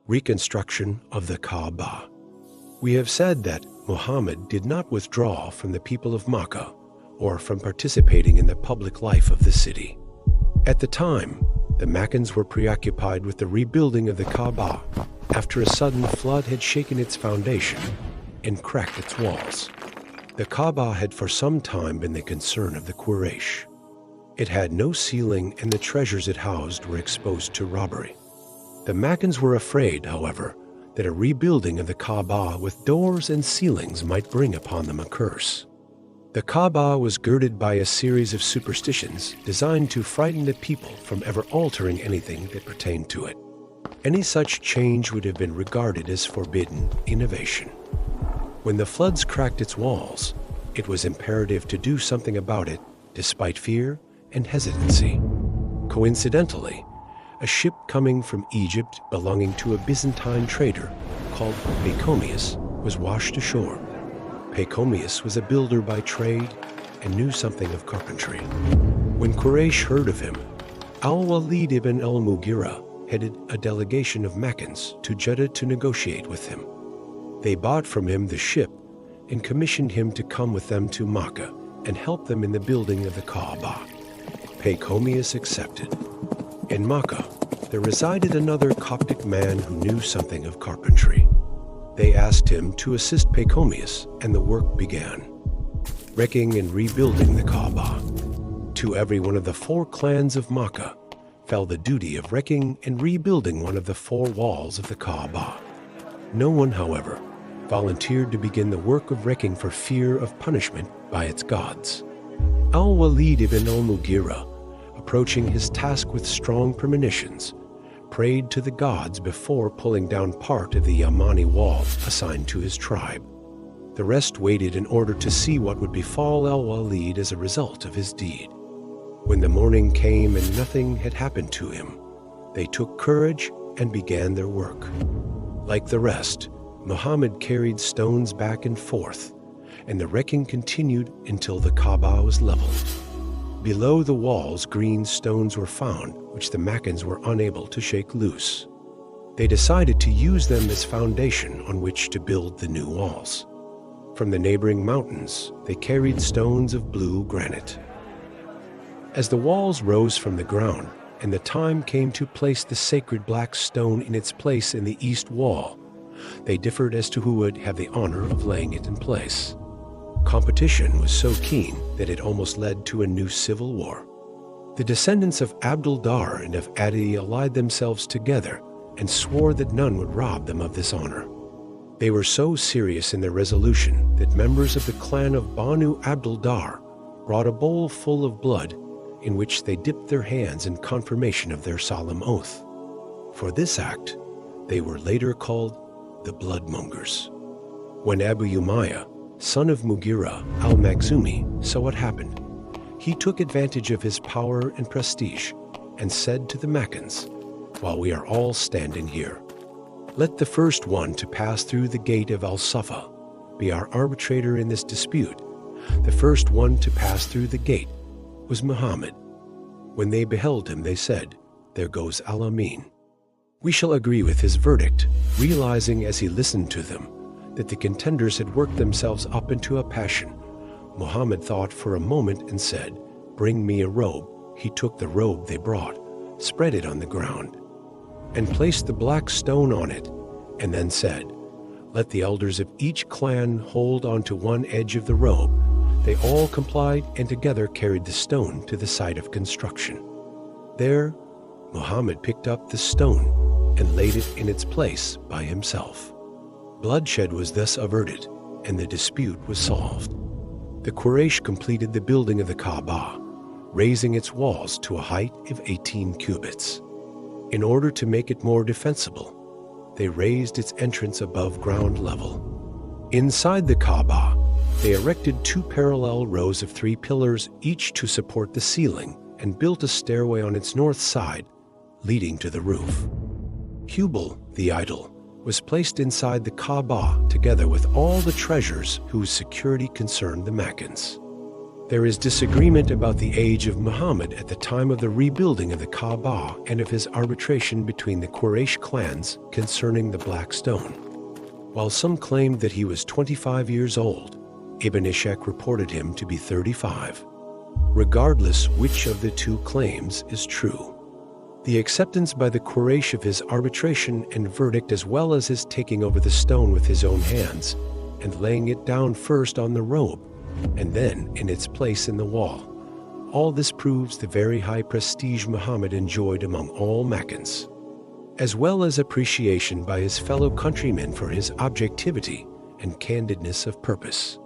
Reconstruction of the Kabah. We have said that Muhammad did not withdraw from the people of Makkah or from participating in the public life of the city. At the time, the Meccans were preoccupied with the rebuilding of the Kabah after a sudden flood had shaken its foundation and cracked its walls. The Kabah had for some time been the concern of the Quraysh. It had no ceiling and the treasures it housed were exposed to robbery. The Meccans were afraid, however, that a rebuilding of the Kabah with doors and ceilings might bring upon them a curse. The Kabah was girded by a series of superstitions designed to frighten the people from ever altering anything that pertained to it. Any such change would have been regarded as forbidden innovation. When the floods cracked its walls, it was imperative to do something about it despite fear and hesitancy. Coincidentally, a ship coming from Egypt belonging to a Byzantine trader called Pachomius was washed ashore. Pachomius was a builder by trade and knew something of carpentry. When Quraysh heard of him, Al-Walid ibn al-Mughira headed a delegation of Meccans to Jeddah to negotiate with him. They bought from him the ship and commissioned him to come with them to Makkah and help them in the building of the Kaaba. Pachomius accepted. In Makkah, there resided another Coptic man who knew something of carpentry. They asked him to assist Pachomius, and the work began. Wrecking and rebuilding the Kaaba. To every one of the 4 clans of Makkah fell the duty of wrecking and rebuilding one of the 4 walls of the Kaaba. No one, however, volunteered to begin the work of wrecking for fear of punishment by its gods. Al-Walid ibn al-Mughira, approaching his task with strong premonitions, prayed to the gods before pulling down part of the Yamani wall assigned to his tribe. The rest waited in order to see what would befall Al-Walid as a result of his deed. When the morning came and nothing had happened to him, they took courage and began their work. Like the rest, Muhammad carried stones back and forth, and the wrecking continued until the Kaaba was leveled. Below the walls, green stones were found, which the Meccans were unable to shake loose. They decided to use them as foundation on which to build the new walls. From the neighboring mountains, they carried stones of blue granite. As the walls rose from the ground, and the time came to place the sacred black stone in its place in the east wall, they differed as to who would have the honor of laying it in place. Competition was so keen that it almost led to a new civil war. The descendants of Abdul-Dar and of Adi allied themselves together and swore that none would rob them of this honor. They were so serious in their resolution that members of the clan of Banu Abdul-Dar brought a bowl full of blood in which they dipped their hands in confirmation of their solemn oath. For this act, they were later called the Bloodmongers. When Abu Umayyah, son of Mughira al-Makhzumi, saw what happened, he took advantage of his power and prestige and said to the Meccans, "While we are all standing here, let the first one to pass through the gate of al-Safa be our arbitrator in this dispute." The first one to pass through the gate was Muhammad. When they beheld him, they said, "There goes Al-Amin. We shall agree with his verdict," realizing as he listened to them that the contenders had worked themselves up into a passion. Muhammad thought for a moment and said, "Bring me a robe." He took the robe they brought, spread it on the ground, and placed the black stone on it, and then said, "Let the elders of each clan hold onto one edge of the robe." They all complied and together carried the stone to the site of construction. There, Muhammad picked up the stone and laid it in its place by himself. Bloodshed was thus averted, and the dispute was solved. The Quraysh completed the building of the Kaaba, raising its walls to a height of 18 cubits. In order to make it more defensible, they raised its entrance above ground level. Inside the Kaaba, they erected 2 parallel rows of 3 pillars, each to support the ceiling, and built a stairway on its north side, leading to the roof. Hubal, the idol, was placed inside the Kabah together with all the treasures whose security concerned the Meccans. There is disagreement about the age of Muhammad at the time of the rebuilding of the Kabah and of his arbitration between the Quraysh clans concerning the Black Stone. While some claimed that he was 25 years old, Ibn Ishaq reported him to be 35. Regardless which of the two claims is true, the acceptance by the Quraysh of his arbitration and verdict, as well as his taking over the stone with his own hands and laying it down first on the robe and then in its place in the wall, all this proves the very high prestige Muhammad enjoyed among all Meccans, as well as appreciation by his fellow countrymen for his objectivity and candidness of purpose.